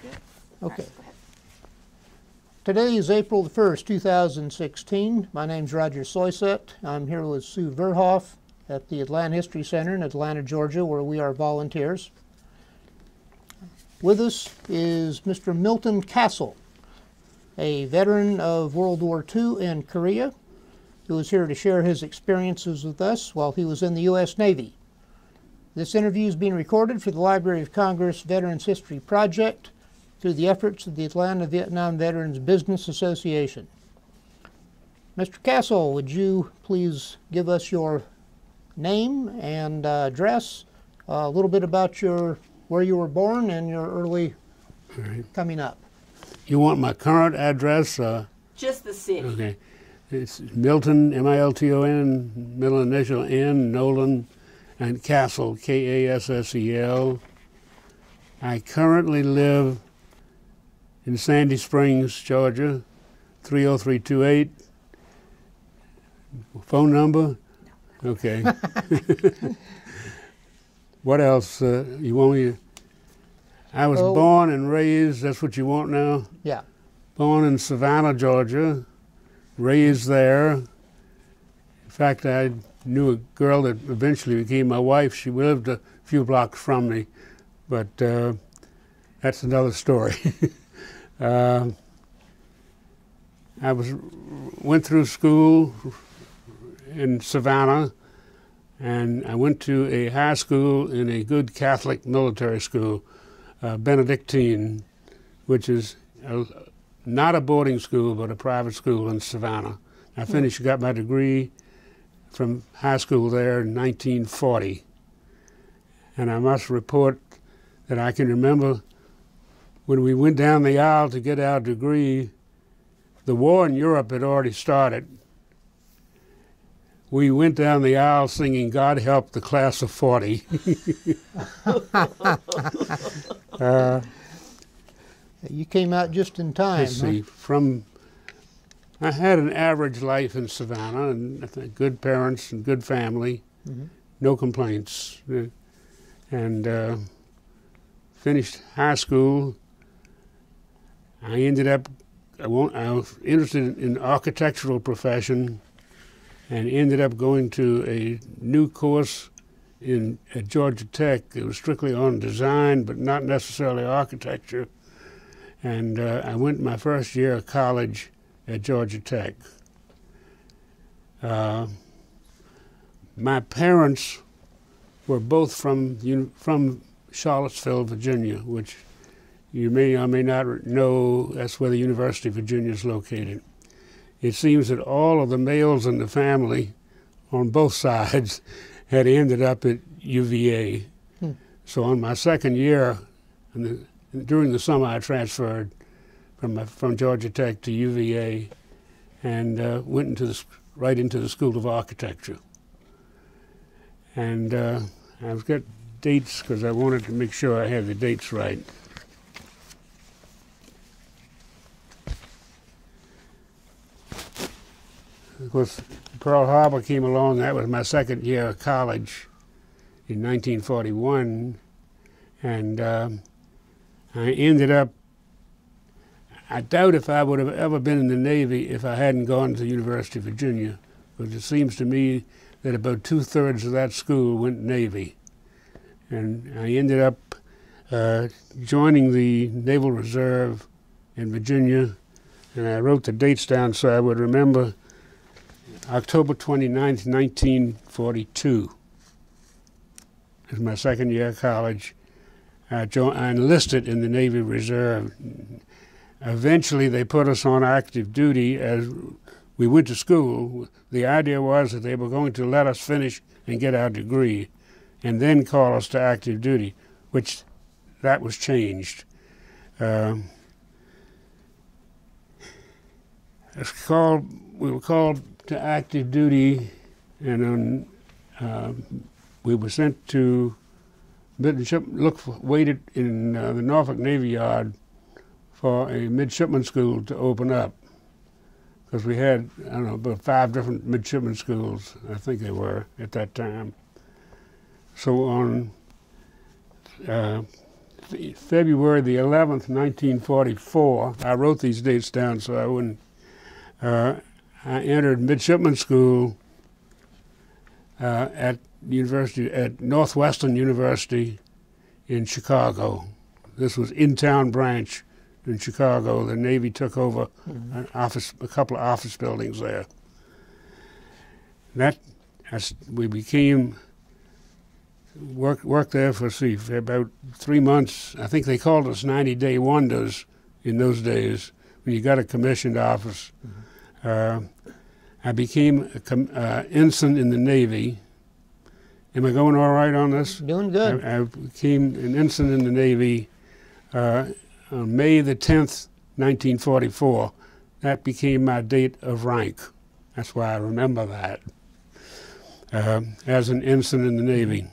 good. Okay. Right, go ahead. Today is April the 1st, 2016. My name's Roger Soyset. I'm here with Sue Verhoff at the Atlanta History Center in Atlanta, Georgia, where we are volunteers. With us is Mr. Milton Kassel, a veteran of World War II and Korea, who is here to share his experiences with us while he was in the U.S. Navy. This interview is being recorded for the Library of Congress Veterans History Project through the efforts of the Atlanta Vietnam Veterans Business Association. Mr. Kassel, would you please give us your name and address, a little bit about where you were born and your early coming up? You want my current address? Just the city. Okay. It's Milton, M-I-L-T-O-N, middle initial N, Nolan, and Kassel, K-A-S-S-E-L. I currently live in Sandy Springs, Georgia, 30328. Phone number? Okay. What else you want me to? I was born and raised, that's what you want now? Yeah. Born in Savannah, Georgia, raised there. In fact, I knew a girl that eventually became my wife. She lived a few blocks from me, but that's another story. I went through school in Savannah, and I went to a high school in a good Catholic military school, Benedictine, which is not a boarding school, but a private school in Savannah. I got my degree from high school there in 1940. And I must report that I can remember when we went down the aisle to get our degree, the war in Europe had already started. We went down the aisle singing "God Help the Class of 40." You came out just in time. Let's see, I had an average life in Savannah, and I think good parents and good family, no complaints, and finished high school. I was interested in architectural profession, and ended up going to a new course at Georgia Tech. It was strictly on design, but not necessarily architecture. And I went my first year of college at Georgia Tech. My parents were both from Charlottesville, Virginia, which you may or may not know, that's where the University of Virginia is located. It seems that all of the males in the family on both sides had ended up at UVA. So on my second year, during the summer, I transferred from Georgia Tech to UVA and went right into the School of Architecture. And I've got dates because I wanted to make sure I had the dates right. Of course, Pearl Harbor came along. That was my second year of college in 1941. And I ended up, I doubt if I would have ever been in the Navy if I hadn't gone to the University of Virginia, because it seems to me that about 2/3 of that school went Navy. And I ended up joining the Naval Reserve in Virginia, and I wrote the dates down so I would remember. October 29th, 1942 is my second year of college. I enlisted in the Navy Reserve. Eventually, they put us on active duty as we went to school. The idea was that they were going to let us finish and get our degree and then call us to active duty, which that was changed. We were called to active duty, and we were sent to waited in the Norfolk Navy Yard for a midshipman school to open up, because we had, I don't know, about 5 different midshipman schools, I think they were, at that time. So on February the 11th, 1944. I wrote these dates down so I wouldn't. I entered Midshipman School at Northwestern University in Chicago. This was in-town branch in Chicago. The Navy took over a couple of office buildings there. We became worked there for about 3 months. I think they called us 90-day wonders in those days when you got a commissioned office. I became an ensign in the Navy. Am I going all right on this? Doing good. I became an ensign in the Navy on May the 10th, 1944. That became my date of rank. That's why I remember that, as an ensign in the Navy.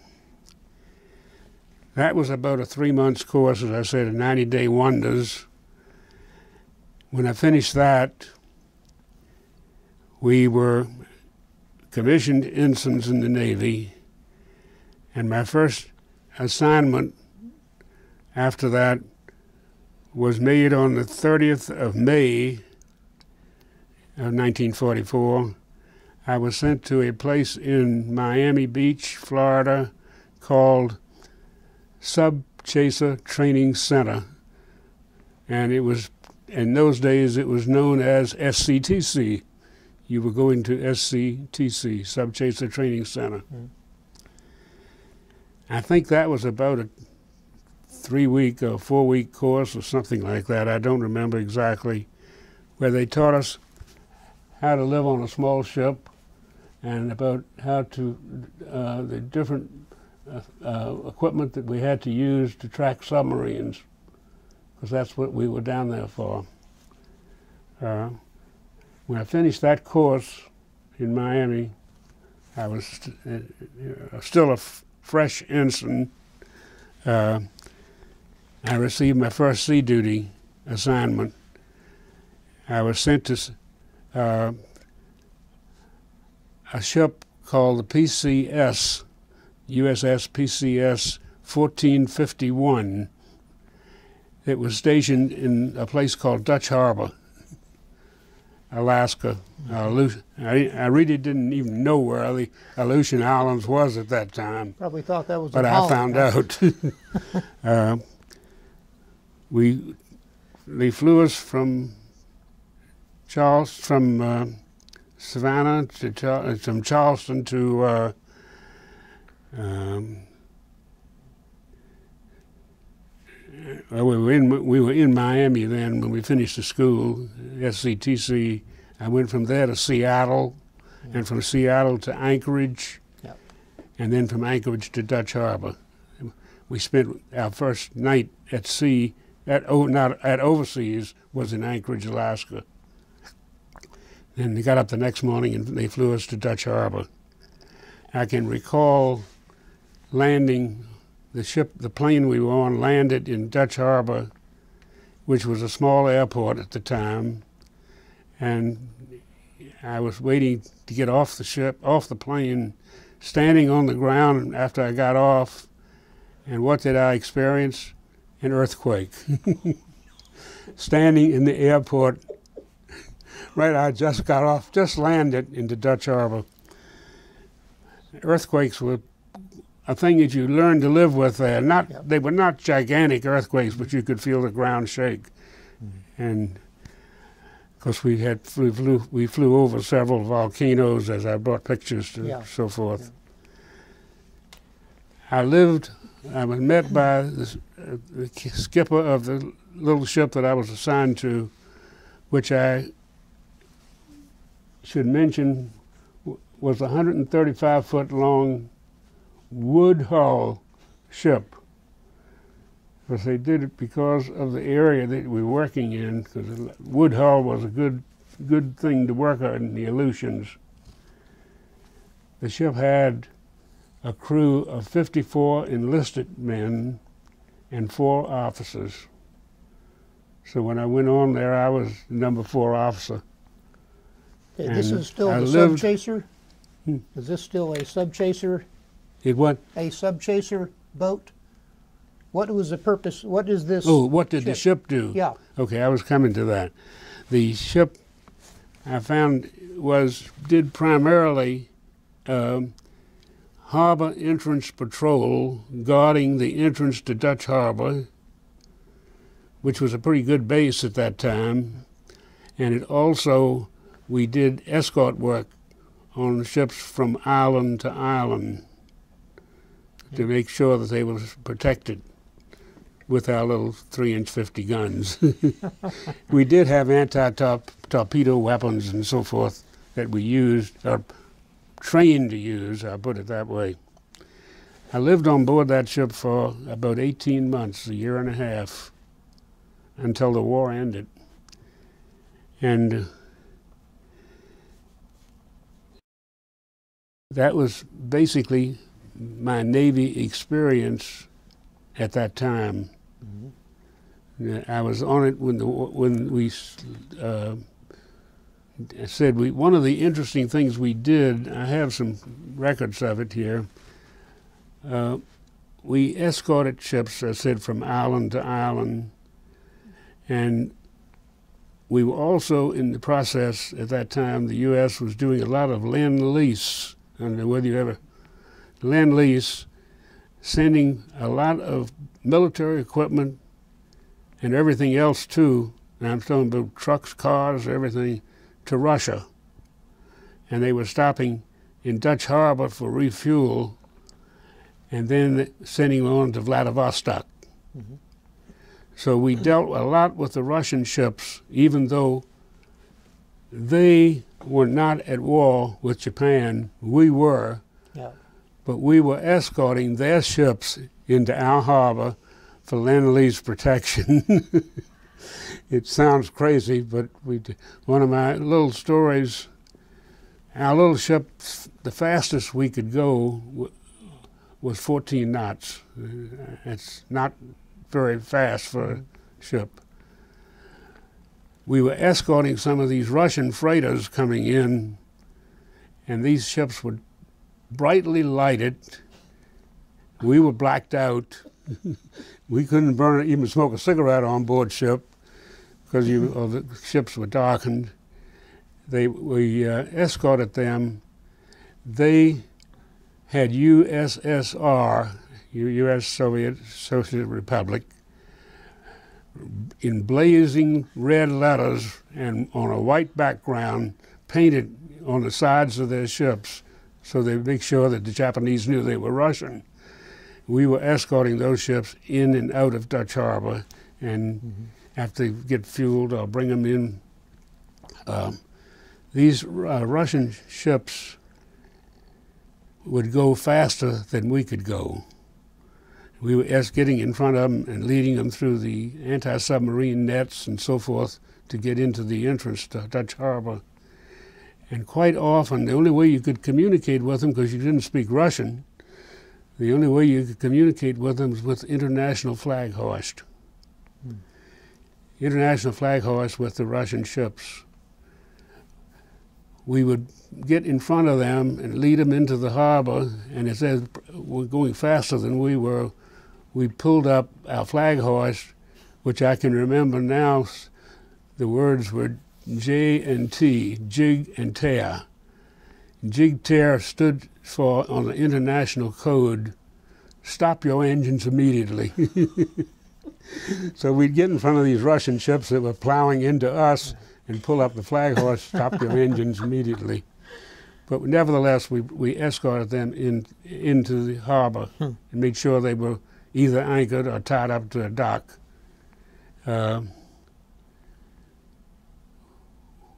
That was about a 3-month course, as I said, a 90-day wonders. When I finished that, we were commissioned ensigns in the Navy, and my first assignment after that was made on the 30th of May of 1944. I was sent to a place in Miami Beach, Florida, called Sub Chaser Training Center, and it was, in those days, it was known as SCTC. You were going to SCTC, Sub Chaser Training Center. I think that was about a 3-week or 4-week course or something like that. I don't remember exactly, where they taught us how to live on a small ship and about how to, the different equipment that we had to use to track submarines, because that's what we were down there for. When I finished that course in Miami, I was still a fresh ensign. I received my first sea duty assignment. I was sent to a ship called the PCS, USS PCS-1451. It was stationed in a place called Dutch Harbour, Alaska. I really didn't even know where the Aleutian Islands was at that time. Probably thought that was. But I found out. They flew us from Savannah from Charleston to well, we were in Miami then when we finished the school, SCTC. I went from there to Seattle, and from Seattle to Anchorage, and then from Anchorage to Dutch Harbour. We spent our first night at sea, not at overseas, was in Anchorage, Alaska. Then they got up the next morning and they flew us to Dutch Harbour. I can recall landing the plane we were on landed in Dutch Harbour, which was a small airport at the time, and I was waiting to get off the plane, standing on the ground after I got off, and what did I experience? An earthquake. Standing in the airport, right, I just got off, just landed into Dutch Harbour. Earthquakes were a thing that you learned to live with there. They were not gigantic earthquakes, but you could feel the ground shake. And of course, we flew over several volcanoes, as I brought pictures to so forth. I was met by the skipper of the little ship that I was assigned to, which I should mention was a 135-foot long wood hull ship. Because they did it because of the area that we were working in, because wood hull was a good thing to work on in the Aleutians. The ship had a crew of 54 enlisted men and 4 officers. So when I went on there, I was the number 4 officer. Okay, this is still the sub-chaser? Is this still a sub-chaser? It what? A sub-chaser boat? What was the purpose? What is this? Oh, what did the ship do? Yeah. Okay, I was coming to that. The ship, I found, did primarily harbor entrance patrol, guarding the entrance to Dutch Harbor, which was a pretty good base at that time. And it also, we did escort work on ships from island to island to make sure that they were protected with our little 3-inch 50 guns. We did have anti-torpedo weapons and so forth that we used, or trained to use, I'll put it that way. I lived on board that ship for about 18 months, a year and a half, until the war ended. And that was basically my Navy experience at that time. Mm-hmm. I was on it when we said one of the interesting things we did, I have some records of it here, we escorted ships, I said, from island to island, and we were also in the process at that time, the U.S. was doing a lot of Lend-Lease. I don't know whether you ever, Lend-Lease, sending a lot of military equipment and everything else too, and I'm talking about trucks, cars, everything, to Russia. And they were stopping in Dutch Harbor for refuel and then sending on to Vladivostok. Mm-hmm. So we dealt a lot with the Russian ships, even though they were not at war with Japan. We were, yeah. But we were escorting their ships into our harbor for Lend-Lease protection. It sounds crazy, but one of my little stories, our little ship, the fastest we could go was 14 knots. It's not very fast for a ship. We were escorting some of these Russian freighters coming in, and these ships were brightly lighted. We were blacked out. We couldn't even smoke a cigarette on board ship because the ships were darkened. We escorted them. They had USSR, U.S. Socialist Republic, in blazing red letters and on a white background painted on the sides of their ships so they'd make sure that the Japanese knew they were Russian. We were escorting those ships in and out of Dutch Harbor, and after they get fueled, I'll bring them in. These Russian ships would go faster than we could go. We were getting in front of them and leading them through the anti-submarine nets and so forth to get into the entrance to Dutch Harbor. And quite often, the only way you could communicate with them, because you didn't speak Russian, the only way you could communicate with them was with international flag hoist. International flag hoist with the Russian ships. We would get in front of them and lead them into the harbor, and it says we're going faster than we were. We pulled up our flag hoist, which I can remember now. The words were J and T, jig and tear. Jig tear stood for, on the international code, stop your engines immediately. So we'd get in front of these Russian ships that were plowing into us and pull up the flag hoist, stop your engines immediately. But nevertheless, we escorted them into the harbor and made sure they were either anchored or tied up to a dock.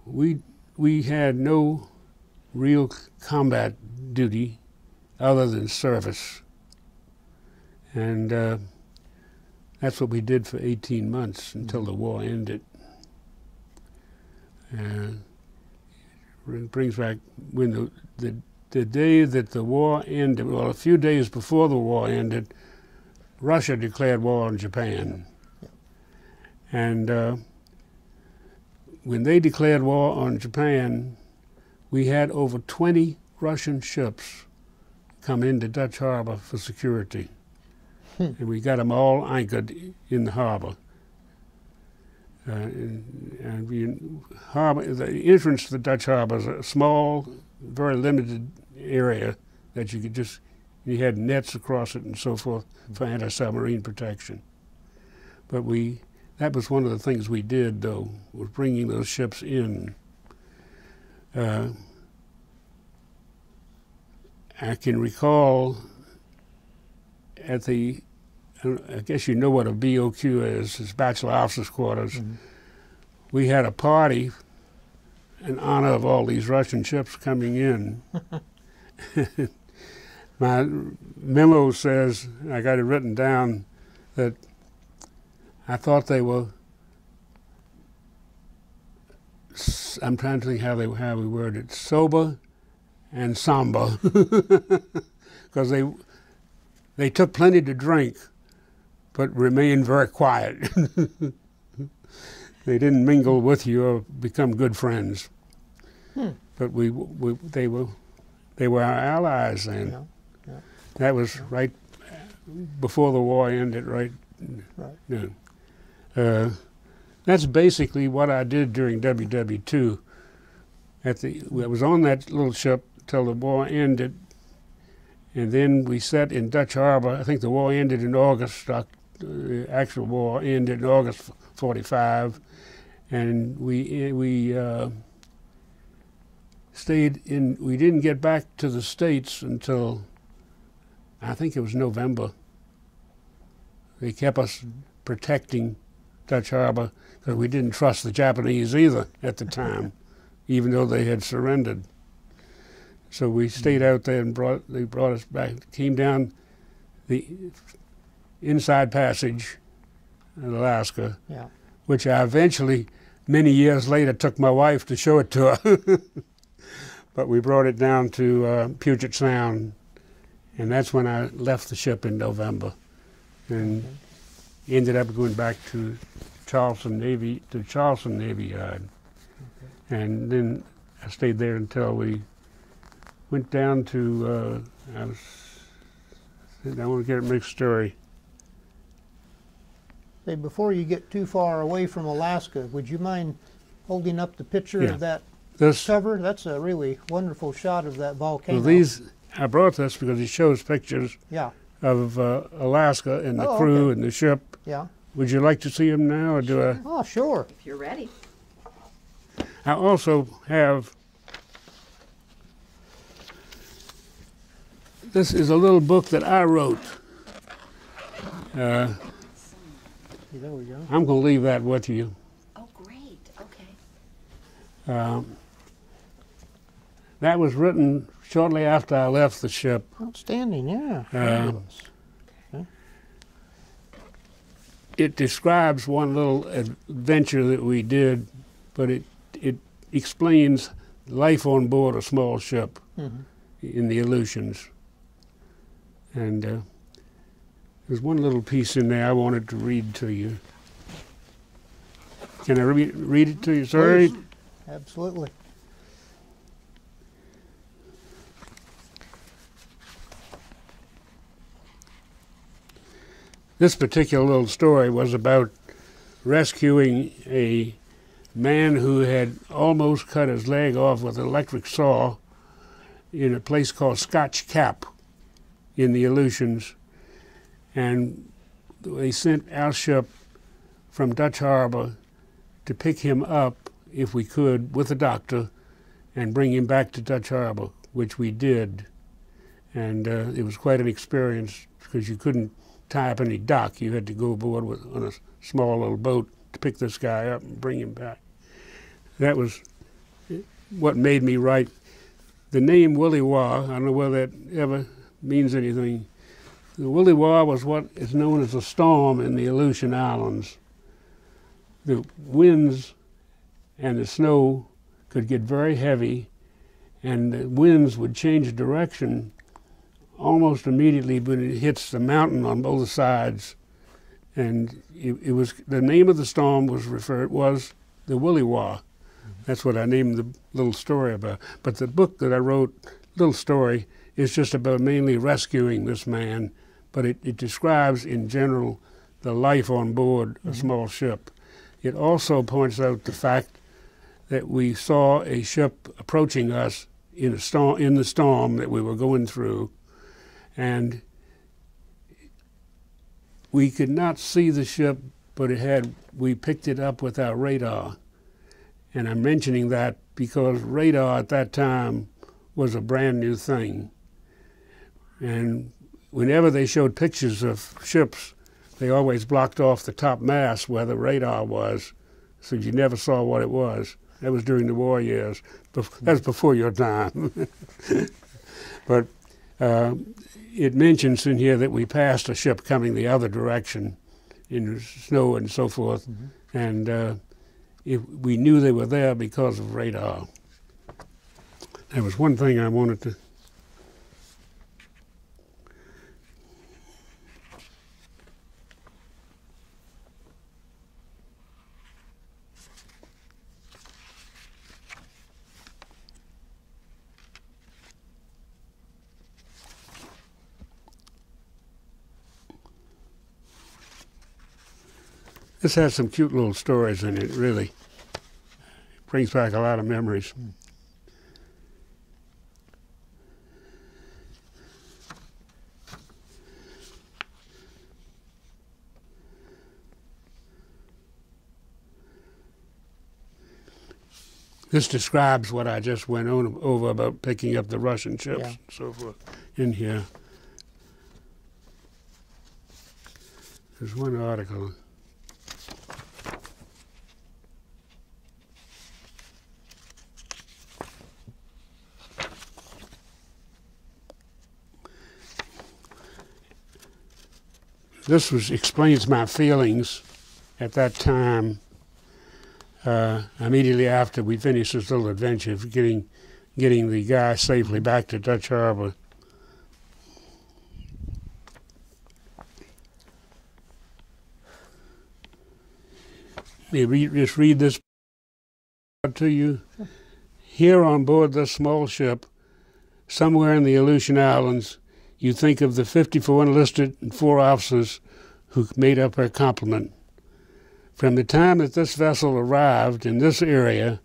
We had no real combat duty other than service. And that's what we did for 18 months until the war ended. It brings back when the day that the war ended, well, a few days before the war ended, Russia declared war on Japan. And when they declared war on Japan, we had over 20 Russian ships come into Dutch Harbor for security. and we got them all anchored in the harbor. The entrance to the Dutch harbor is a small, very limited area that you had nets across it and so forth for anti-submarine protection. But that was one of the things we did, though, was bringing those ships in. I can recall I guess you know what a BOQ is, it's Bachelor Officers Quarters. Mm-hmm. We had a party in honor of all these Russian ships coming in. My memo says, I got it written down, that I thought they were, I'm trying to think how we worded it, sober and somber, because they took plenty to drink, but remained very quiet. They didn't mingle with you or become good friends. But they were our allies then. Yeah. Yeah. That was right before the war ended, right? Yeah. That's basically what I did during WW2. I was on that little ship till the war ended, and then we set in Dutch Harbor. I think the war ended in August. The actual war ended in August '45, and we stayed in. We didn't get back to the States until I think it was November. They kept us protecting Dutch Harbor because we didn't trust the Japanese either at the time, even though they had surrendered. So we stayed out there and they brought us back. Came down the inside passage in Alaska, which I eventually, many years later, took my wife to show it to her. But we brought it down to Puget Sound, and that's when I left the ship in November, and ended up going back to Charleston Navy Yard, and then I stayed there until we went down to. I want to get a mixed story. Hey, before you get too far away from Alaska, would you mind holding up the picture of that cover? That's a really wonderful shot of that volcano. Well, I brought this because it shows pictures of Alaska and the crew and the ship. Yeah. Would you like to see them now, or do I? Oh, sure. If you're ready. I also have. This is a little book that I wrote. There we go. I'm going to leave that with you. Oh, great. Okay. That was written shortly after I left the ship. Outstanding, yeah. It describes one little adventure that we did, but it explains life on board a small ship in the Aleutians. And there's one little piece in there I wanted to read to you. Can I read it to you, sir? Please. Absolutely. This particular little story was about rescuing a man who had almost cut his leg off with an electric saw in a place called Scotch Cap in the Aleutians. And they sent our ship from Dutch Harbor to pick him up, if we could, with a doctor, and bring him back to Dutch Harbor, which we did. And it was quite an experience because you couldn't tie up any dock. You had to go aboard on a small little boat to pick this guy up and bring him back. That was what made me write. The name Willie Waugh, I don't know whether that ever means anything. The Willie Waugh was what is known as a storm in the Aleutian Islands. The winds and the snow could get very heavy, and the winds would change direction almost immediately when it hits the mountain on both sides. And it was, the name of the storm was the Willie Waugh. That's what I named the little story about. But the book that I wrote, little story, is just about mainly rescuing this man but it describes in general the life on board a small ship. It also points out the fact that we saw a ship approaching us in the storm that we were going through, and we could not see the ship, but we picked it up with our radar. And I'm mentioning that because radar at that time was a brand new thing. And whenever they showed pictures of ships, they always blocked off the top mast where the radar was, so you never saw what it was. That was during the war years. That's before your time. But it mentions in here that we passed a ship coming the other direction in the snow and so forth, and we knew they were there because of radar. There was one thing I wanted to... This has some cute little stories in it, really. It brings back a lot of memories. This describes what I just went over about picking up the Russian ships and so forth in here. There's one article. This explains my feelings at that time, immediately after we finished this little adventure of getting the guy safely back to Dutch Harbor. Let me just read this to you. Here on board this small ship, somewhere in the Aleutian Islands, you think of the 54 enlisted and 4 officers who made up her complement. From the time that this vessel arrived in this area,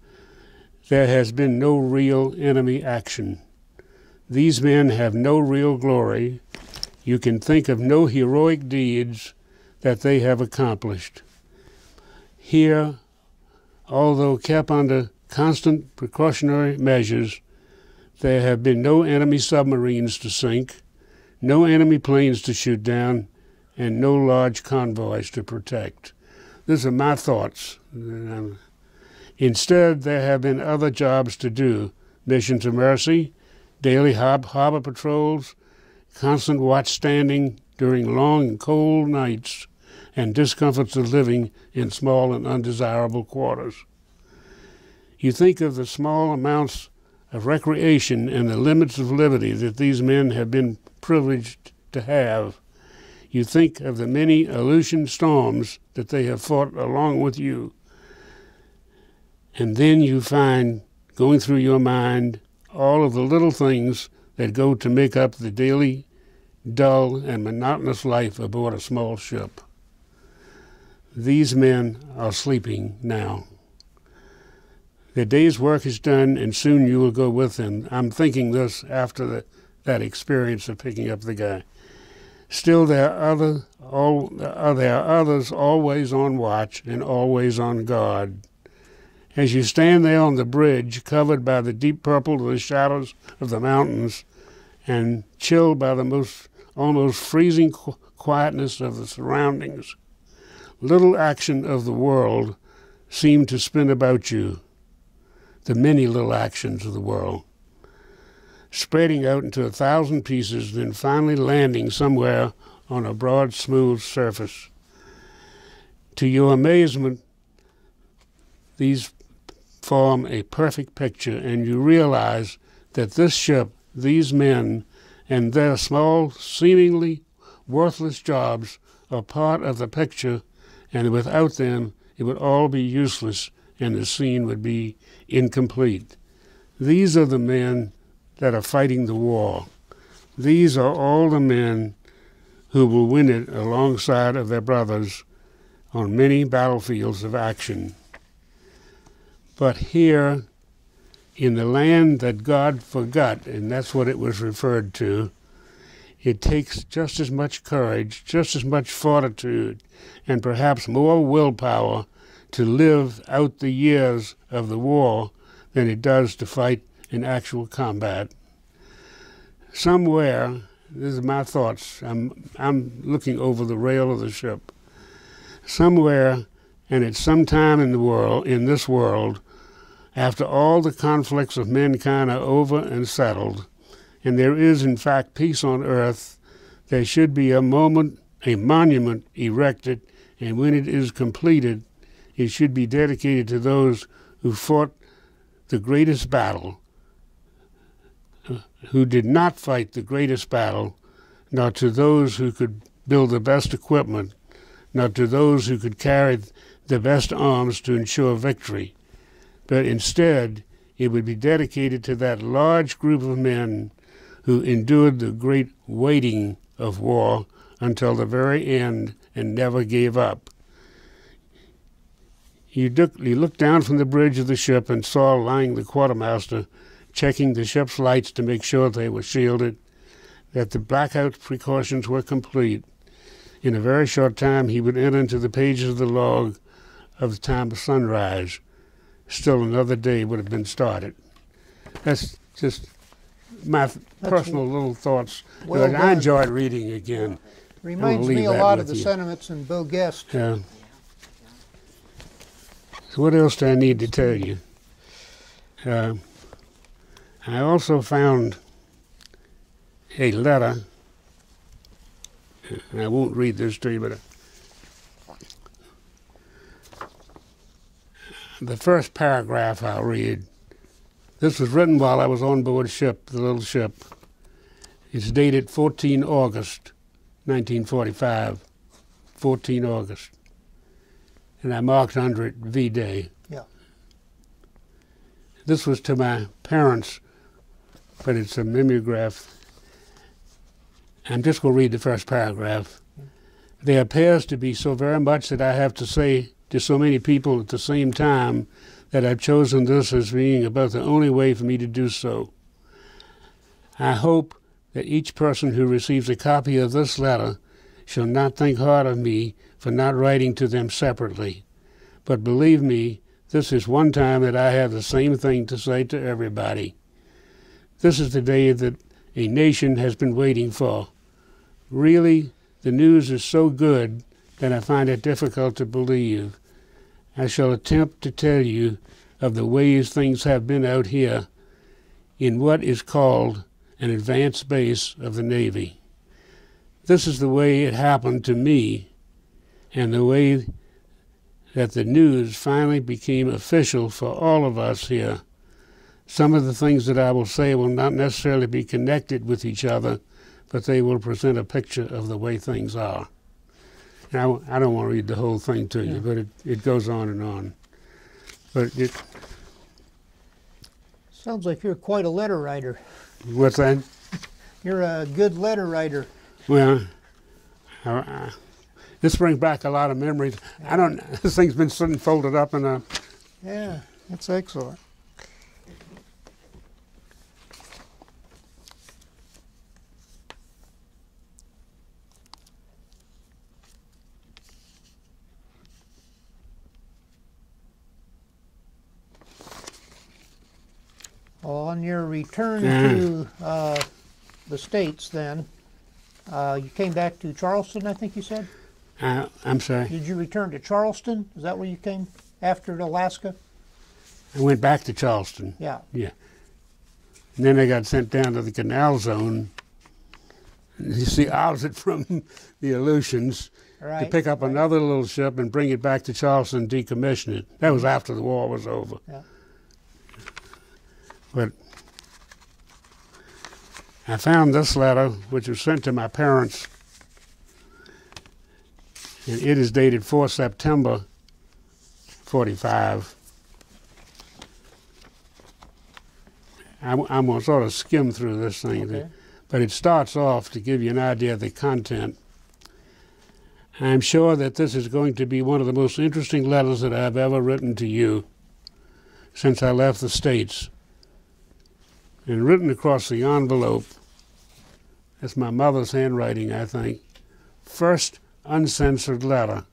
there has been no real enemy action. These men have no real glory. You can think of no heroic deeds that they have accomplished. Here, although kept under constant precautionary measures, there have been no enemy submarines to sink, no enemy planes to shoot down, and no large convoys to protect. These are my thoughts. Instead, there have been other jobs to do: missions of mercy, daily harbor patrols, constant watch standing during long and cold nights, and discomforts of living in small and undesirable quarters. You think of the small amounts of recreation and the limits of liberty that these men have been privileged to have. You think of the many Aleutian storms that they have fought along with you. And then you find, going through your mind, all of the little things that go to make up the daily, dull, and monotonous life aboard a small ship. These men are sleeping now. Their day's work is done, and soon you will go with them. I'm thinking this after that experience of picking up the guy. Still, there are others always on watch and always on guard. As you stand there on the bridge, covered by the deep purple of the shadows of the mountains and chilled by the almost freezing quietness of the surroundings, little action of the world seemed to spin about you, the many little actions of the world, spreading out into 1,000 pieces, then finally landing somewhere on a broad, smooth surface. To your amazement, these form a perfect picture, and you realize that this ship, these men, and their small, seemingly worthless jobs are part of the picture, and without them, it would all be useless and the scene would be incomplete. These are the men that are fighting the war. These are all the men who will win it alongside of their brothers on many battlefields of action. But here, in the land that God forgot, and that's what it was referred to, it takes just as much courage, just as much fortitude, and perhaps more willpower to live out the years of the war than it does to fight in actual combat. Somewhere, these are my thoughts, I'm looking over the rail of the ship. Somewhere, and at some time in the world, in this world, after all the conflicts of mankind are over and settled, and there is in fact peace on earth, there should be a monument erected, and when it is completed, it should be dedicated to those who fought the greatest battle, who did not fight the greatest battle, nor to those who could build the best equipment, nor to those who could carry the best arms to ensure victory, but instead it would be dedicated to that large group of men who endured the great waiting of war until the very end and never gave up. You looked down from the bridge of the ship and saw lying the quartermaster checking the ship's lights to make sure they were shielded, that the blackout precautions were complete. In a very short time, he would enter into the pages of the log of the time of sunrise. Still another day would have been started. That's just my personal little thoughts. Well I enjoyed reading again. Reminds me a lot of the sentiments in Beau Guest. Yeah. So what else do I need to tell you? I also found a letter. And I won't read this to you, but the first paragraph I'll read. This was written while I was on board ship, the little ship. It's dated 14 August, 1945, 14 August. And I marked under it V-Day. Yeah. This was to my parents, but it's a mimeograph. I'm just going to read the first paragraph. There appears to be so very much that I have to say to so many people at the same time that I've chosen this as being about the only way for me to do so. I hope that each person who receives a copy of this letter shall not think hard of me for not writing to them separately. But believe me, this is one time that I have the same thing to say to everybody. This is the day that a nation has been waiting for. Really, the news is so good that I find it difficult to believe. I shall attempt to tell you of the ways things have been out here in what is called an advanced base of the Navy. This is the way it happened to me, and the way that the news finally became official for all of us here. Some of the things that I will say will not necessarily be connected with each other, but they will present a picture of the way things are. Now, I don't want to read the whole thing to you, but it goes on and on. But it sounds like you're quite a letter writer. What's that? You're a good letter writer. Well, this brings back a lot of memories. This thing's been sitting folded up in a... Yeah, that's excellent. On your return to the States then, you came back to Charleston, I think you said? I'm sorry? Did you return to Charleston? Is that where you came after Alaska? I went back to Charleston. Yeah. Yeah. And then I got sent down to the Canal Zone, you see, opposite from the Aleutians, to pick up another little ship and bring it back to Charleston and decommission it. That was after the war was over. Yeah. But I found this letter, which was sent to my parents, and it is dated 4 September 45. I'm going to sort of skim through this thing, but it starts off to give you an idea of the content. I'm sure that this is going to be one of the most interesting letters that I've ever written to you since I left the States. And written across the envelope, that's my mother's handwriting, I think, first uncensored letter.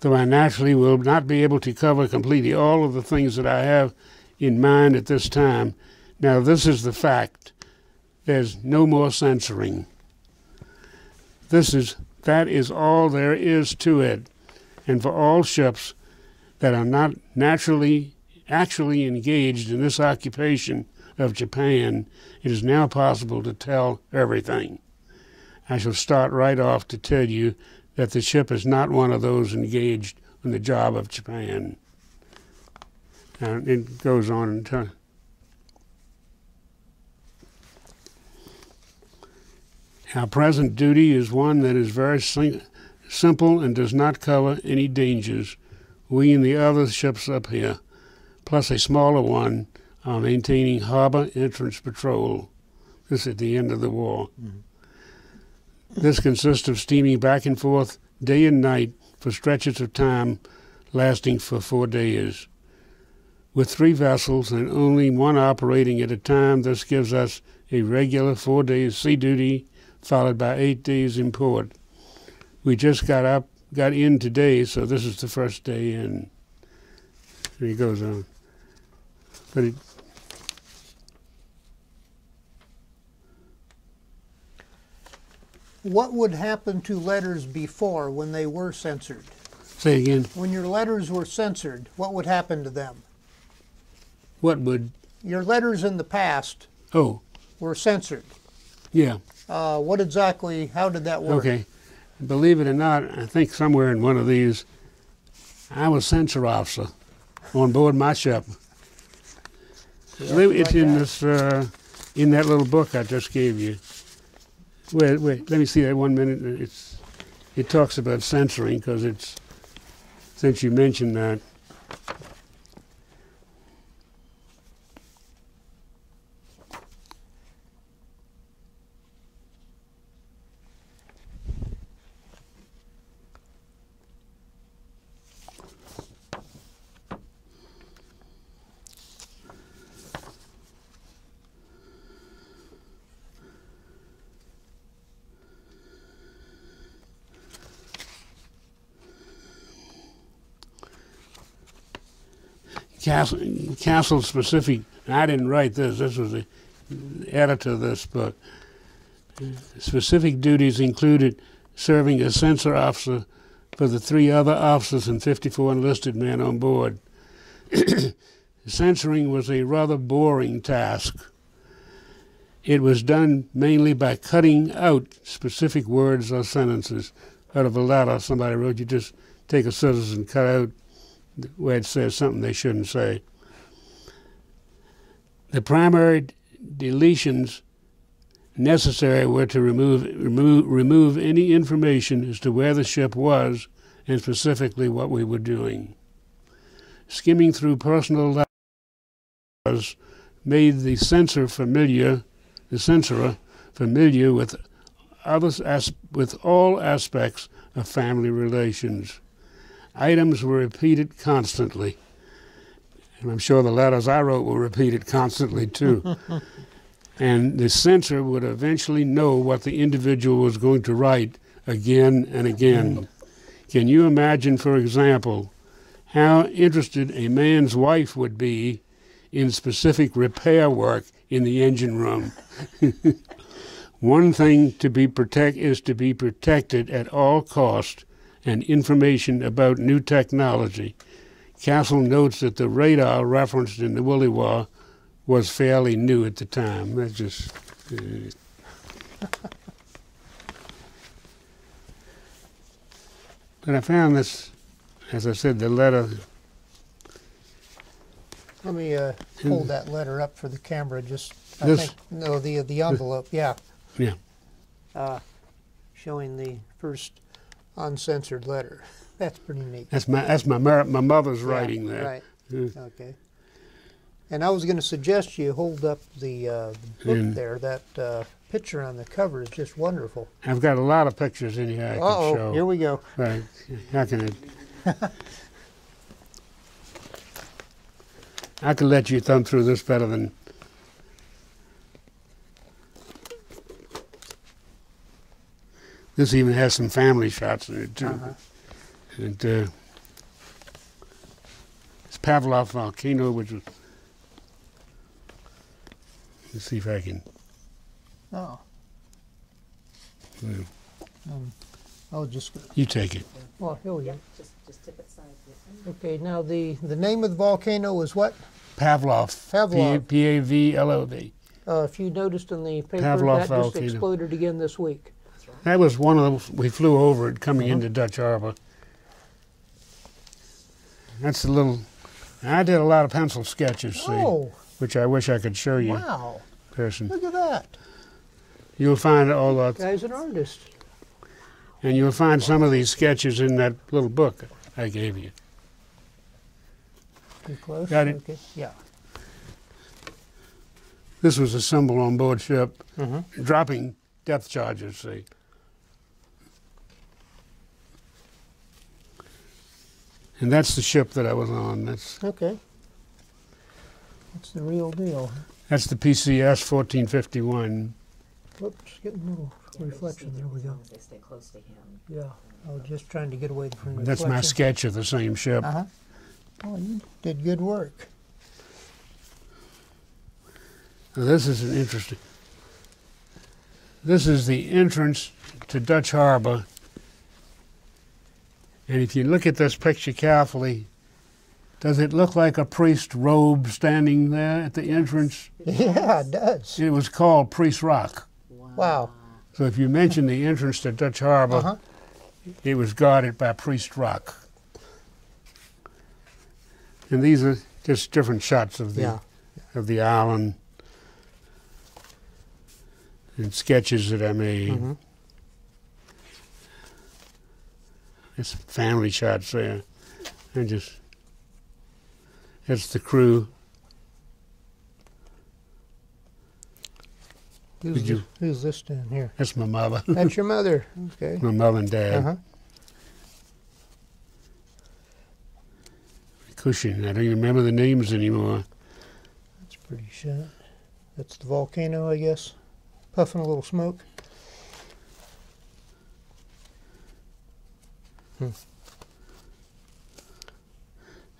Though I naturally will not be able to cover completely all of the things that I have in mind at this time. Now, this is the fact. There's no more censoring. That is all there is to it. And for all ships that are not actually engaged in this occupation of Japan, it is now possible to tell everything. I shall start right off to tell you that the ship is not one of those engaged in the job of Japan. And it goes on and tells. Our present duty is one that is very simple and does not cover any dangers. We and the other ships up here, plus a smaller one, are maintaining harbor entrance patrol. This at the end of the war. Mm-hmm. This consists of steaming back and forth day and night for stretches of time lasting for 4 days. With 3 vessels and only one operating at a time, this gives us a regular 4 days sea duty, followed by 8 days in port. We just got in today, so this is the first day in. And he goes on. But what would happen to letters before when they were censored? Say again. When your letters were censored, what would happen to them? What would? Your letters in the past were censored. Yeah. What exactly, how did that work? Okay. Believe it or not, I think somewhere in one of these, I was censor officer on board my ship. It's in this, in that little book I just gave you. Wait, let me see that 1 minute. It talks about censoring because it's, since you mentioned that. Kassel specific, I didn't write this was the editor of this book. Specific duties included serving as censor officer for the 3 other officers and 54 enlisted men on board. Censoring was a rather boring task. It was done mainly by cutting out specific words or sentences. Out of a letter somebody wrote, you just take a scissors and cut out where it says something they shouldn't say. The primary deletions necessary were to remove any information as to where the ship was and specifically what we were doing. Skimming through personal letters made the censorer familiar with all aspects of family relations. Items were repeated constantly. And I'm sure the letters I wrote were repeated constantly, too. And the censor would eventually know what the individual was going to write again and again. Can you imagine, for example, how interested a man's wife would be in specific repair work in the engine room? One thing is to be protected at all cost, and information about new technology. Kassel notes that the radar referenced in the Woolly War was fairly new at the time. That's just... But I found this, as I said, the letter... Let me hold that letter up for the camera, just... the envelope, yeah. Yeah. Showing the first uncensored letter. That's pretty neat. That's my mother's writing there. Right. Okay. And I was going to suggest you hold up the book And there. That picture on the cover is just wonderful. I've got a lot of pictures in here I can show. Here we go. Right. How can it? I can let you thumb through this better than. This even has some family shots in it too. And it's Pavlov volcano, which was. Let's see if I can. Oh. Well, I'll just. you take it. Well, here we go. Just tip it sideways. Okay. Now the name of the volcano is what? Pavlov. Pavlov. P-A-V-L-O-V. If you noticed in the paper, Pavlov that just volcano. exploded again this week. That was one of the, we flew over it coming into Dutch Harbor. That's a little, I did a lot of pencil sketches, see, Oh, which I wish I could show you, wow. person. Look at that. You'll find all that, Guy's an artist. and you'll find some of these sketches in that little book I gave you. Too close? Got it? Okay. Yeah. This was a symbol on board ship, Mm-hmm. dropping depth charges, see. And that's the ship that I was on. Okay. That's the real deal. That's the PCS-1451. Whoops, getting a little reflection. There we go. They stay close to him. Yeah. I was just trying to get away from the That's my sketch of the same ship. Uh-huh. Oh, you did good work. Now, this is an interesting. This is the entrance to Dutch Harbor. And if you look at this picture carefully, does it look like a priest robe standing there at the entrance? Yeah, it does. It was called Priest Rock. Wow. So if you mention the entrance to Dutch Harbor, Uh-huh. it was guarded by Priest Rock. And these are just different shots of the island and sketches that I made. Mm-hmm. It's family shots there. And just, it's the crew. Who's this down here? That's my mother. That's your mother. Okay. My mother and dad. Uh-huh. Cushing. I don't even remember the names anymore. That's a pretty shot. That's the volcano, I guess. Puffing a little smoke.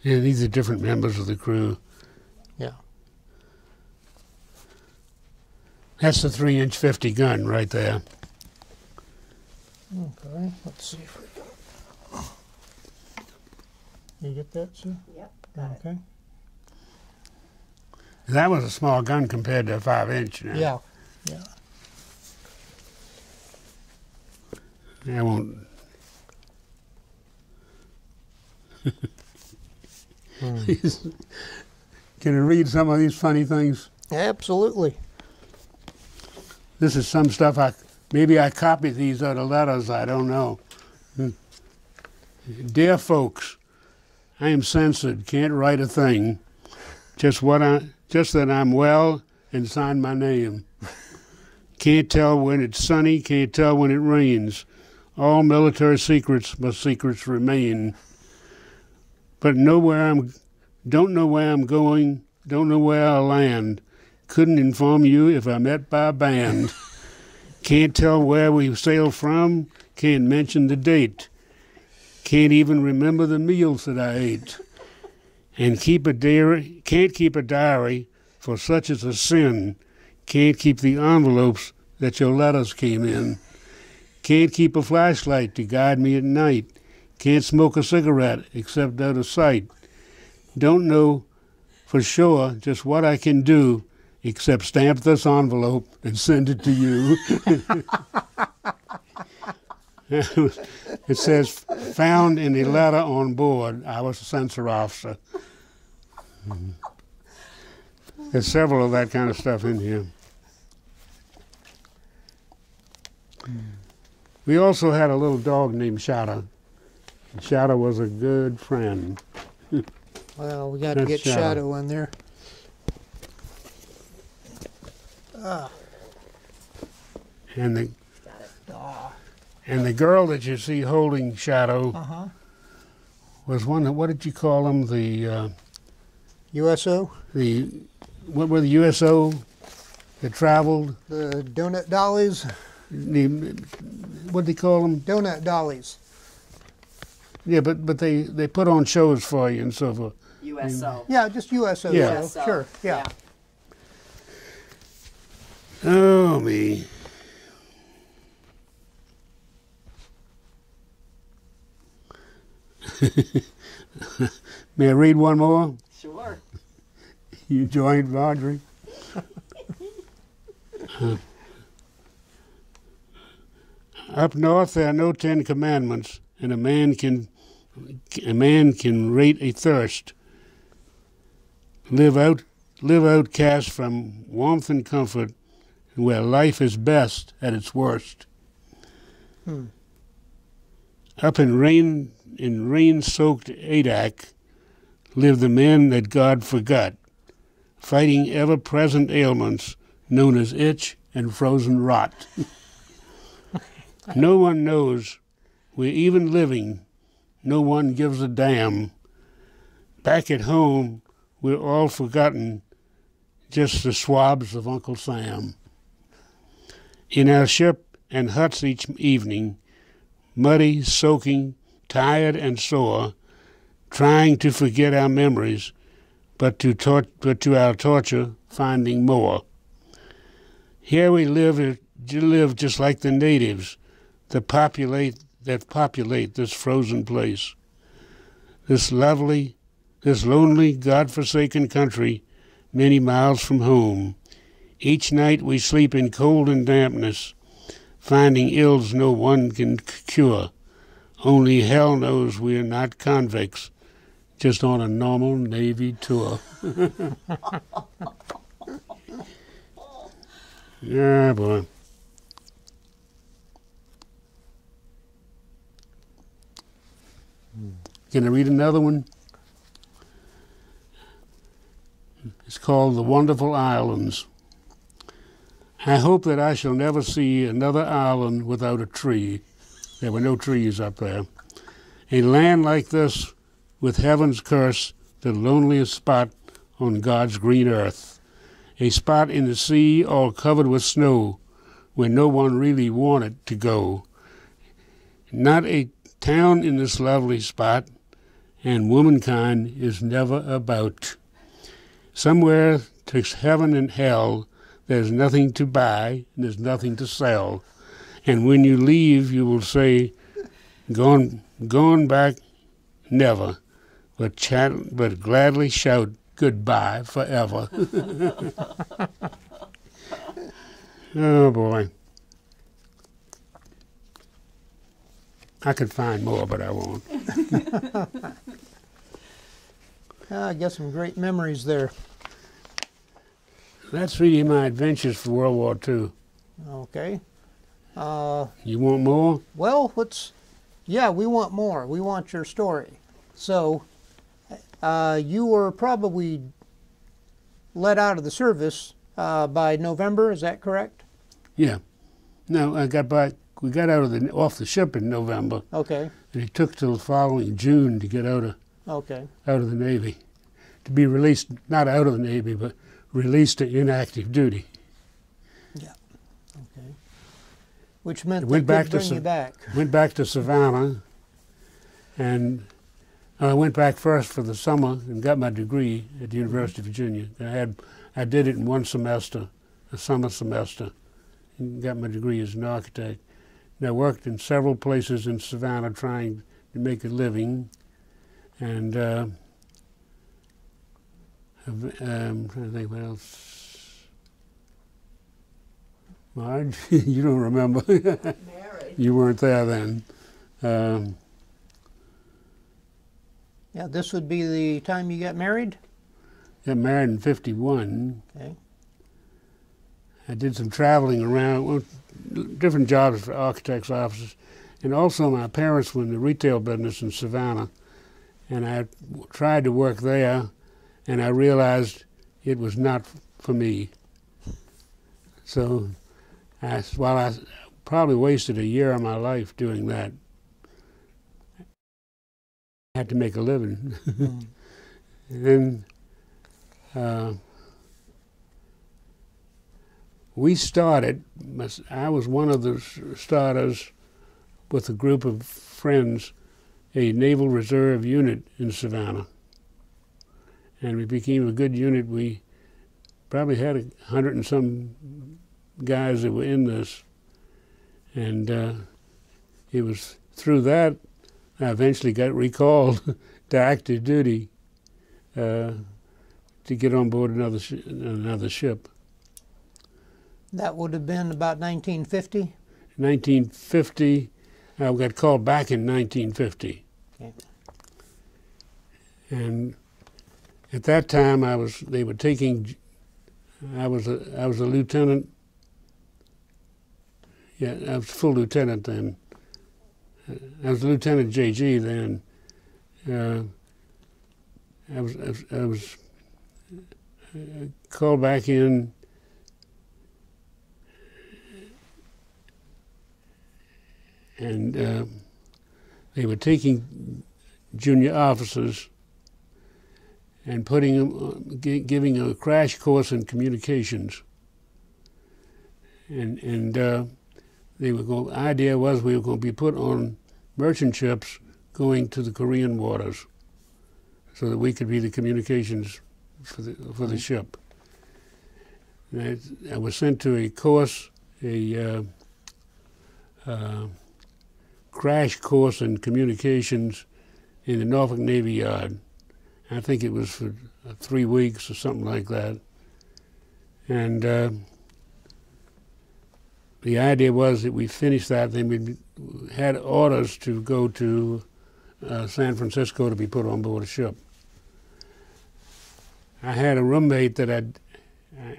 Yeah, these are different members of the crew. Yeah. That's the 3-inch 50 gun right there. Okay. Let's see if we can. You get that, sir? Yep, got it. Okay. That was a small gun compared to a 5-inch now. Yeah. Yeah. I won't. Can you read some of these funny things? Absolutely. This is some stuff maybe I copied these out of letters, I don't know. Dear folks, I am censored, can't write a thing. Just that I'm well and sign my name. Can't tell when it's sunny, can't tell when it rains. All military secrets must secrets remain. But don't know where I'm going, don't know where I'll land. Couldn't inform you if I met by a band. Can't tell where we sailed from, can't mention the date. Can't even remember the meals that I ate. And can't keep a diary, for such is a sin. Can't keep the envelopes that your letters came in. Can't keep a flashlight to guide me at night. Can't smoke a cigarette except out of sight. Don't know for sure just what I can do except stamp this envelope and send it to you. It says, found in a letter on board. I was a censor officer. There's several of that kind of stuff in here. We also had a little dog named Shadow. Shadow was a good friend. Well, we got to That's get Shadow. Shadow in there. And the Got it. and the girl that you see holding Shadow was one. What did you call them? The USO? what were the USO that traveled? The donut dollies? What did they call them? Donut dollies. Yeah, but they put on shows for you and so forth. USO. Yeah, just USO. Yeah. So, sure, yeah. Oh, me. May I read one more? Sure. You joined, Marjorie? Up north there are no 10 commandments, and a man can rate a thirst. Live outcast from warmth and comfort, where life is best at its worst. Up in rain-soaked Adak live the men that God forgot, fighting ever-present ailments known as itch and frozen rot. No one knows we're even living. No one gives a damn. Back at home, we're all forgotten, just the swabs of Uncle Sam. In our ship and huts each evening, muddy, soaking, tired and sore, trying to forget our memories, but to our torture, finding more. Here we live just like the natives that populate this frozen place. This lonely, God-forsaken country, many miles from home. Each night we sleep in cold and dampness, finding ills no one can cure. Only hell knows we are not convicts, just on a normal Navy tour. Yeah, boy. Can I read another one? It's called The Wonderful Islands. I hope that I shall never see another island without a tree. There were no trees up there. A land like this, with heaven's curse, the loneliest spot on God's green earth. A spot in the sea all covered with snow, where no one really wanted to go. Not a town in this lovely spot, and womankind is never about. Somewhere twixt heaven and hell, there's nothing to buy, and there's nothing to sell. And when you leave, you will say, gone back, never, but gladly shout goodbye forever. Oh, boy. I could find more, but I won't. I got some great memories there. That's really my adventures for World War II. Okay. You want more? Well, yeah, we want more. We want your story. So, you were probably let out of the service by November, is that correct? Yeah. No, I got back. We got off the ship in November. Okay. And it took till the following June to get out of the Navy, to be released, not out of the Navy, but released to inactive duty. Yeah. Okay. Which meant they could bring you back. Went back to Savannah, and I went back first for the summer and got my degree at the University of Virginia. I did it in one semester, a summer semester, and got my degree as an architect. And I worked in several places in Savannah trying to make a living, and I'm trying to think what else. Marge, you don't remember. Married. You weren't there then. Yeah, this would be the time you got married? Got married in '51. Okay. I did some traveling around, different jobs for architects' offices, and also my parents were in the retail business in Savannah, and I tried to work there, and I realized it was not for me. So while I probably wasted a year of my life doing that, I had to make a living. And then we started, I was one of the starters with a group of friends, a Naval Reserve unit in Savannah. And we became a good unit. We probably had 100 and some guys that were in this. And it was through that I eventually got recalled to active duty to get on board another ship. That would have been about 1950? 1950. I got called back in 1950. Okay. And at that time, they were taking, I was a lieutenant. Yeah, I was full lieutenant then. I was Lieutenant JG then. I was called back in, and they were taking junior officers and putting them, giving a crash course in communications. And the idea was we were going to be put on merchant ships going to the Korean waters, so that we could be the communications for the ship. And I was sent to a course, a crash course in communications in the Norfolk Navy Yard. I think it was for 3 weeks or something like that. And the idea was that we finished that, then we had orders to go to San Francisco to be put on board a ship. I had a roommate that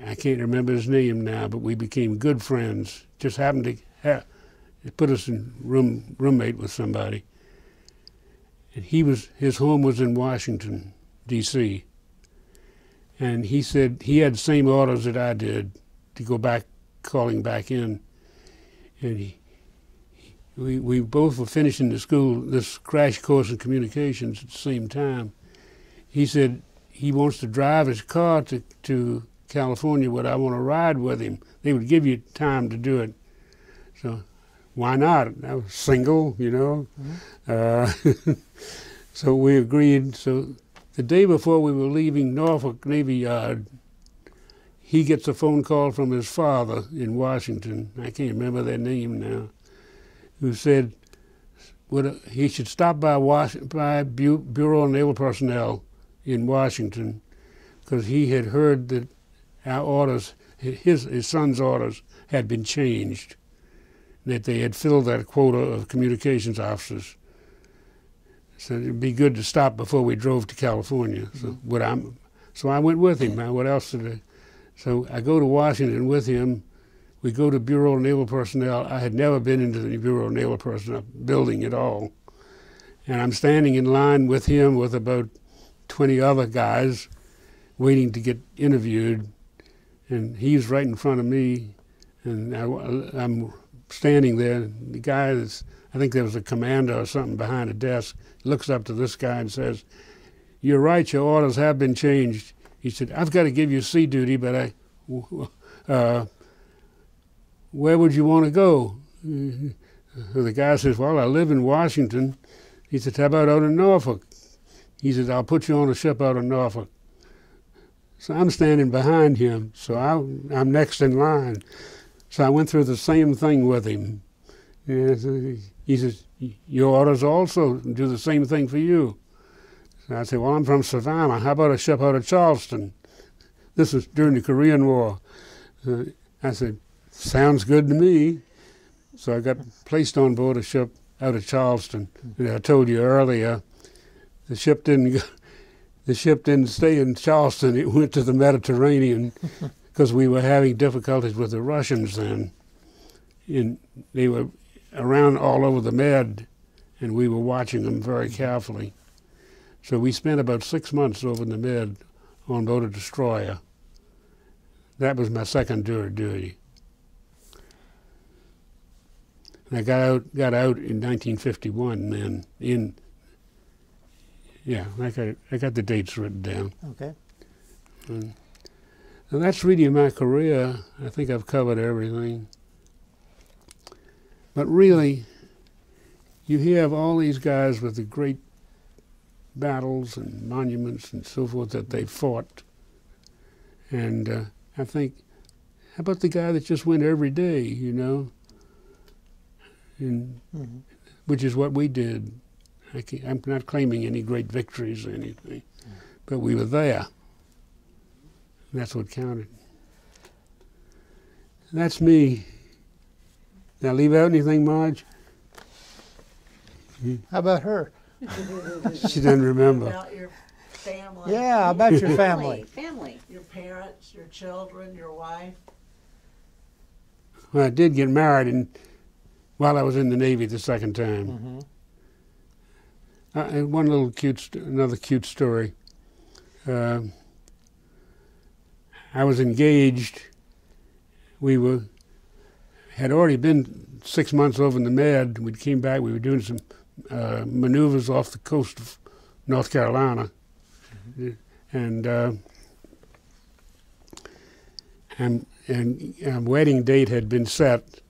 I can't remember his name now, but we became good friends. Just happened to put us in roommate with somebody. And his home was in Washington, D.C. And he said he had the same orders that I did to go back, calling back in. And we both were finishing the school, this crash course in communications at the same time. He said he wants to drive his car to California, would I want to ride with him? They would give you time to do it. So why not? I was single, you know. Mm-hmm. So we agreed. So the day before we were leaving Norfolk Navy Yard, he gets a phone call from his father in Washington, I can't remember their name now, who said he should stop by Bureau of Naval Personnel in Washington, because he had heard that our orders, his son's orders, had been changed, that they had filled that quota of communications officers. So it'd be good to stop before we drove to California. So I went with him. Now, what else did I? So I go to Washington with him. We go to Bureau of Naval Personnel. I had never been into the Bureau of Naval Personnel building at all. And I'm standing in line with him with about 20 other guys waiting to get interviewed. And he's right in front of me. And I'm standing there. The guy I think there was a commander or something behind a desk, looks up to this guy and says, "You're right, your orders have been changed." He said, "I've got to give you sea duty, but where would you want to go?" So the guy says, "Well, I live in Washington." He said, "How about out in Norfolk?" He said, "I'll put you on a ship out of Norfolk." So I'm standing behind him, so I'm next in line. So I went through the same thing with him. He says, "Your orders also do the same thing for you." So I said, "Well, I'm from Savannah. How about a ship out of Charleston?" This was during the Korean War. I said, "Sounds good to me." So I got placed on board a ship out of Charleston. And I told you earlier, the ship didn't stay in Charleston. It went to the Mediterranean because we were having difficulties with the Russians then. They were around all over the Med, and we were watching them very carefully. So we spent about 6 months over in the Med on board a destroyer. That was my second tour of duty. And I got out in 1951. Then I got the dates written down. Okay. And that's really my career. I think I've covered everything. But really, you have all these guys with the great battles and monuments and so forth that they fought. And I think, how about the guy that just went every day, you know? And, which is what we did. I'm not claiming any great victories or anything, but we were there. And that's what counted. That's me. Now, leave out anything, Marge? How about her? She doesn't remember. About your family. Yeah, how about your family? Family. Your parents, your children, your wife. Well, I did get married while I was in the Navy the second time. And one little another cute story. I was engaged. We had already been 6 months over in the Med. We came back. We were doing some maneuvers off the coast of North Carolina, and our wedding date had been set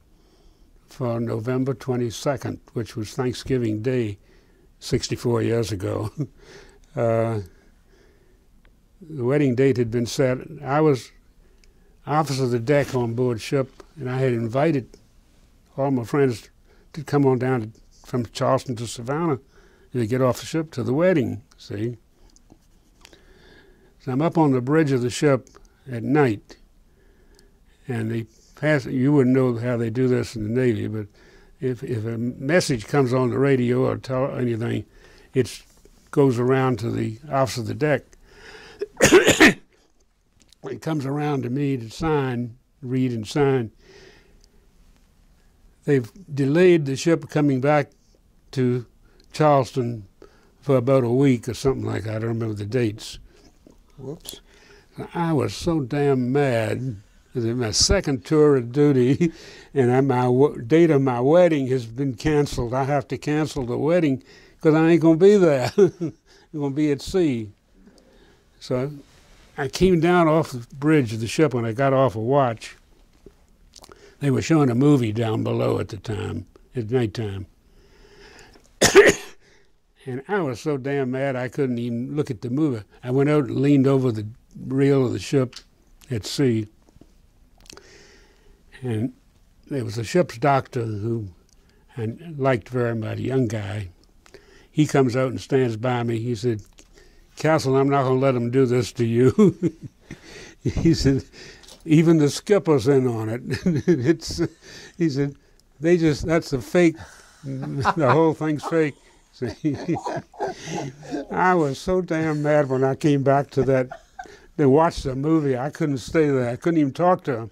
for November 22nd, which was Thanksgiving Day, 64 years ago. The wedding date had been set. I was officer of the deck on board ship, and I had invited all my friends to come on down from Charleston to Savannah to get off the ship to the wedding, see? So I'm up on the bridge of the ship at night, and they pass. You wouldn't know how they do this in the Navy, but if a message comes on the radio or tell anything, it goes around to the officer of the deck. It comes around to me to read and sign. They've delayed the ship coming back to Charleston for about a week or something like that. I don't remember the dates. Whoops. I was so damn mad. It was my second tour of duty, and my date of my wedding has been canceled. I have to cancel the wedding because I ain't going to be there. I'm going to be at sea. So I came down off the bridge of the ship when I got off a watch. They were showing a movie down below at the time, at nighttime. And I was so damn mad I couldn't even look at the movie. I went out and leaned over the rail of the ship at sea. And there was a ship's doctor who I liked very much, a young guy. He comes out and stands by me. He said, "Kassel, I'm not going to let them do this to you." He said, "Even the skipper's in on it." He said, that's a fake, the whole thing's fake. I was so damn mad when I came back to watch the movie. I couldn't stay there. I couldn't even talk to him.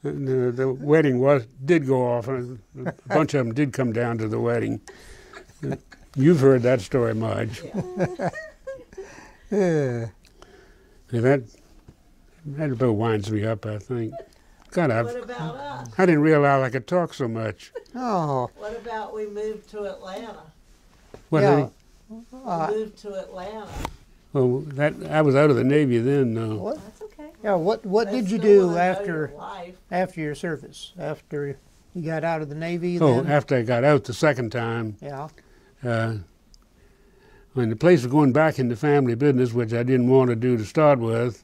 And the wedding did go off, and a bunch of them did come down to the wedding. You've heard that story, Marge. Yeah. That about winds me up, I think. God, What about us? I didn't realize I could talk so much. Oh. What about we moved to Atlanta? What, Yeah. honey? We moved to Atlanta. Well, I was out of the Navy then, though. What? That's okay. Yeah. What They did you still do wanna know after your life. your service? After you got out of the Navy? Oh, then? after I got out the second time, Yeah. when the place was going back into family business, which I didn't want to do to start with,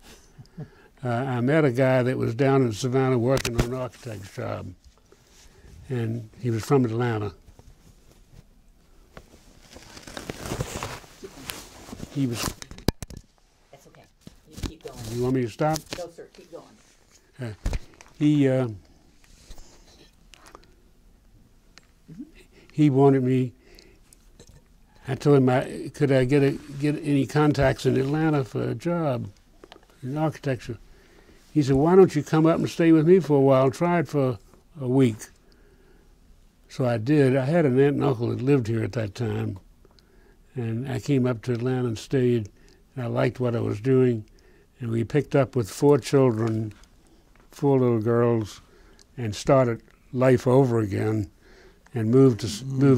I met a guy that was down in Savannah working on an architect's job, and he was from Atlanta. He was. That's okay. You keep going. You want me to stop? No, sir. Keep going. He wanted me. I told him, could I get any contacts in Atlanta for a job in architecture? He said, "Why don't you come up and stay with me for a while? Try it for a week." So I did. I had an aunt and uncle that lived here at that time, and I came up to Atlanta and stayed. And I liked what I was doing, and we picked up with 4 children, 4 little girls, and started life over again. and moved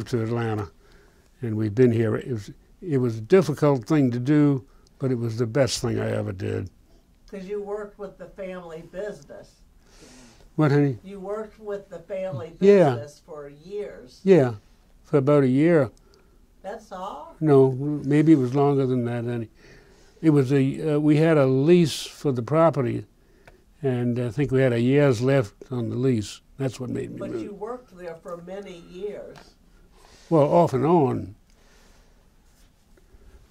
to Atlanta, and we've been here. It was a difficult thing to do, but it was the best thing I ever did. Because you worked with the family business. What, honey? You worked with the family Yeah. business for years. Yeah, for about a year. That's all? No, maybe it was longer than that, honey. It was we had a lease for the property, and I think we had a year's left on the lease. That's what made me But move. you worked there for many years. Well, off and on.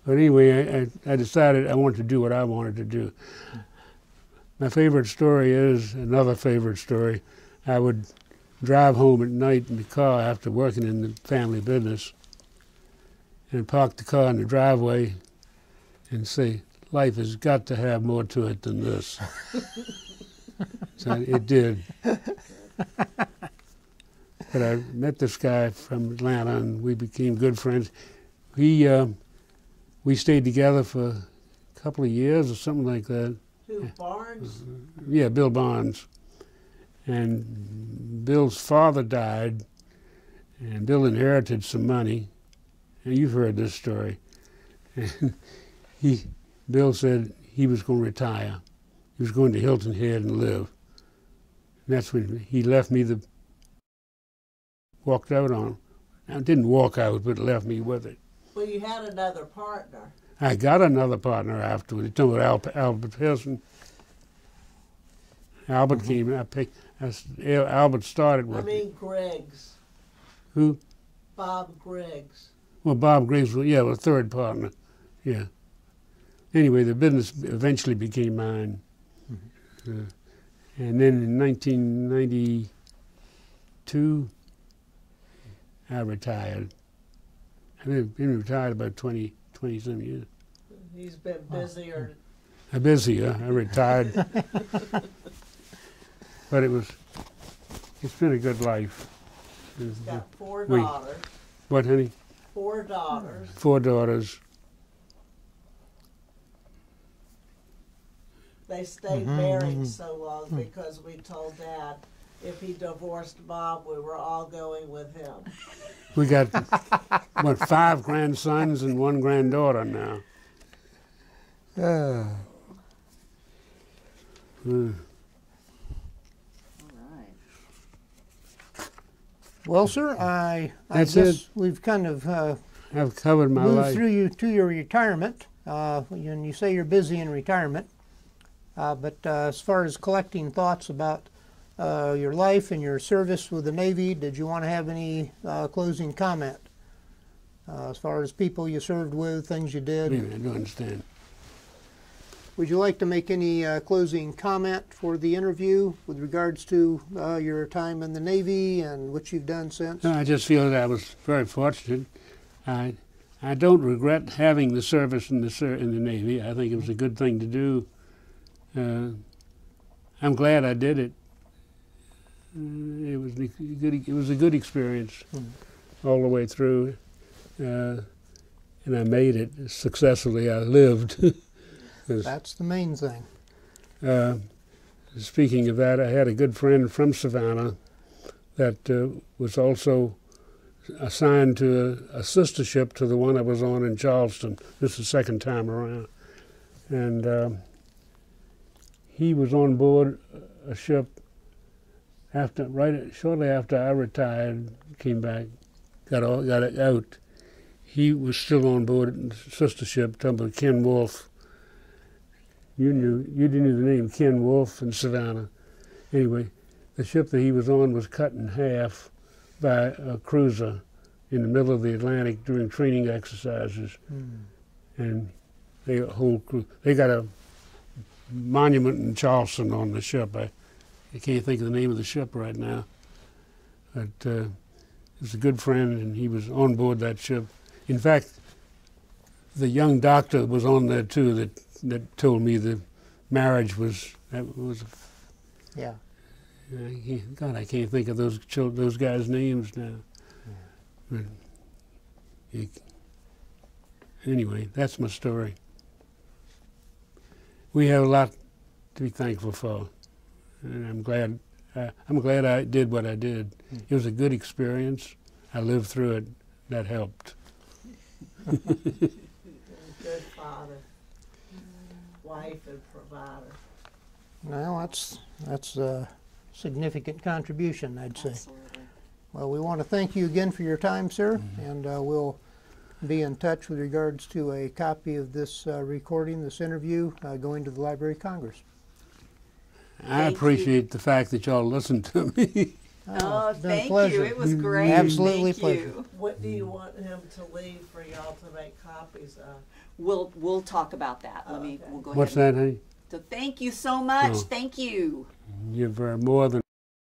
But anyway, I decided I wanted to do what I wanted to do. My favorite story is, another favorite story, I would drive home at night in the car after working in the family business and park the car in the driveway and say, life has got to have more to it than this. So it did. But I met this guy from Atlanta, and we became good friends. We stayed together for a couple of years or something like that. Who, Barnes? Yeah, Bill Barnes. And Bill's father died, and Bill inherited some money. And you've heard this story. And Bill said he was going to retire. He was going to Hilton Head and live. And that's when he left me walked out on him. I didn't walk out, but left me with it. Well, you had another partner. I got another partner afterward. He told me Albert Pearson. Albert came. Albert started with I mean Greggs. who? Bob Greggs. Well, Bob Graves was, yeah, was a third partner. Yeah. Anyway, the business eventually became mine. And then in 1992, I retired. I've been retired about 20-some years. He's been busier. I'm busier. I retired. But it's been a good life. He's got four We- daughters. What, honey? 4 daughters. 4 daughters. They stayed married so long because we told Dad if he divorced Bob, we were all going with him. We got, what, 5 grandsons and 1 granddaughter now. Well, sir, I That's guess it. we've kind of I've covered my moved life. through you to your retirement. And you say you're busy in retirement. But as far as collecting thoughts about your life and your service with the Navy, did you want to have any closing comment? As far as people you served with, things you did? Wait a minute, I don't understand. Would you like to make any closing comment for the interview with regards to your time in the Navy and what you've done since? No, I just feel that I was very fortunate. I don't regret having the service in the Navy. I think it was a good thing to do. I'm glad I did it. It was a good experience all the way through, and I made it successfully. I lived. That's the main thing. Speaking of that, I had a good friend from Savannah that was also assigned to a sister ship to the one I was on in Charleston. This is the second time around. And he was on board a ship shortly after I retired, came back, got out. He was still on board the sister ship, talking about Ken Wolfe. You didn't know the name Ken Wolfe in Savannah. Anyway, the ship that he was on was cut in half by a cruiser in the middle of the Atlantic during training exercises. And they got a monument in Charleston on the ship. I can't think of the name of the ship right now. But he was a good friend, and he was on board that ship. In fact, the young doctor was on there too that told me the marriage was. Yeah. God, I can't think of those guys' names now. But anyway, that's my story. We have a lot to be thankful for, and I'm glad I did what I did. It was a good experience. I lived through it. That helped. Good father, wife, and provider. Well, that's a significant contribution, I'd say. Absolutely. Well, we want to thank you again for your time, sir, and we'll be in touch with regards to a copy of this recording, this interview, going to the Library of Congress. I Thank appreciate the fact that y'all listened to me. Oh, it's been a thank pleasure. you. It was great. Absolutely Thank pleasure. you. What do you want him to leave for y'all to make copies of? We'll talk about that. Okay. We'll go What's ahead. that, honey? So thank you so much. Oh. Thank you. You're more than